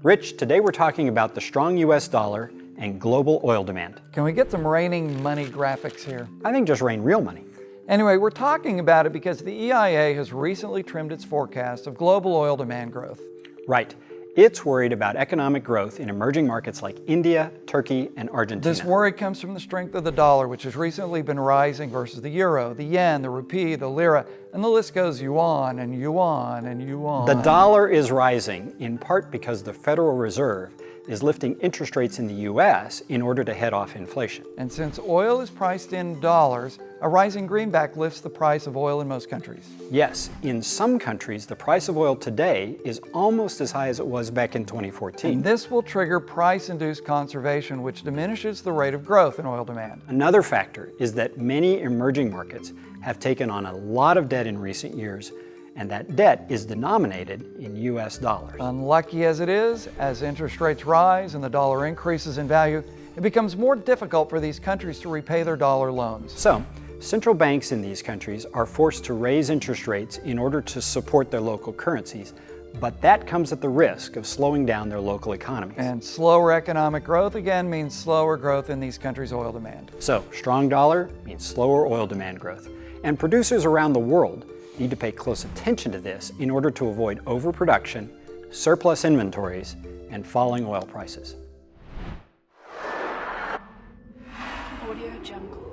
Rich, today we're talking about the strong US dollar and global oil demand. Can we get some raining money graphics here? I think just rain real money. Anyway, we're talking about it because the EIA has recently trimmed its forecast of global oil demand growth. Right. It's worried about economic growth in emerging markets like India, Turkey, and Argentina. This worry comes from the strength of the dollar, which has recently been rising versus the euro, the yen, the rupee, the lira, and the list goes yuan and yuan and yuan. The dollar is rising in part because the Federal Reserve is lifting interest rates in the US in order to head off inflation. And since oil is priced in dollars, a rising greenback lifts the price of oil in most countries. Yes, in some countries, the price of oil today is almost as high as it was back in 2014. And this will trigger price-induced conservation, which diminishes the rate of growth in oil demand. Another factor is that many emerging markets have taken on a lot of debt in recent years, and that debt is denominated in US dollars. Unlucky as it is, as interest rates rise and the dollar increases in value, it becomes more difficult for these countries to repay their dollar loans. So, central banks in these countries are forced to raise interest rates in order to support their local currencies, but that comes at the risk of slowing down their local economies. And slower economic growth again means slower growth in these countries' oil demand. So, strong dollar means slower oil demand growth. And producers around the world need to pay close attention to this in order to avoid overproduction, surplus inventories, and falling oil prices. Audio Jungle.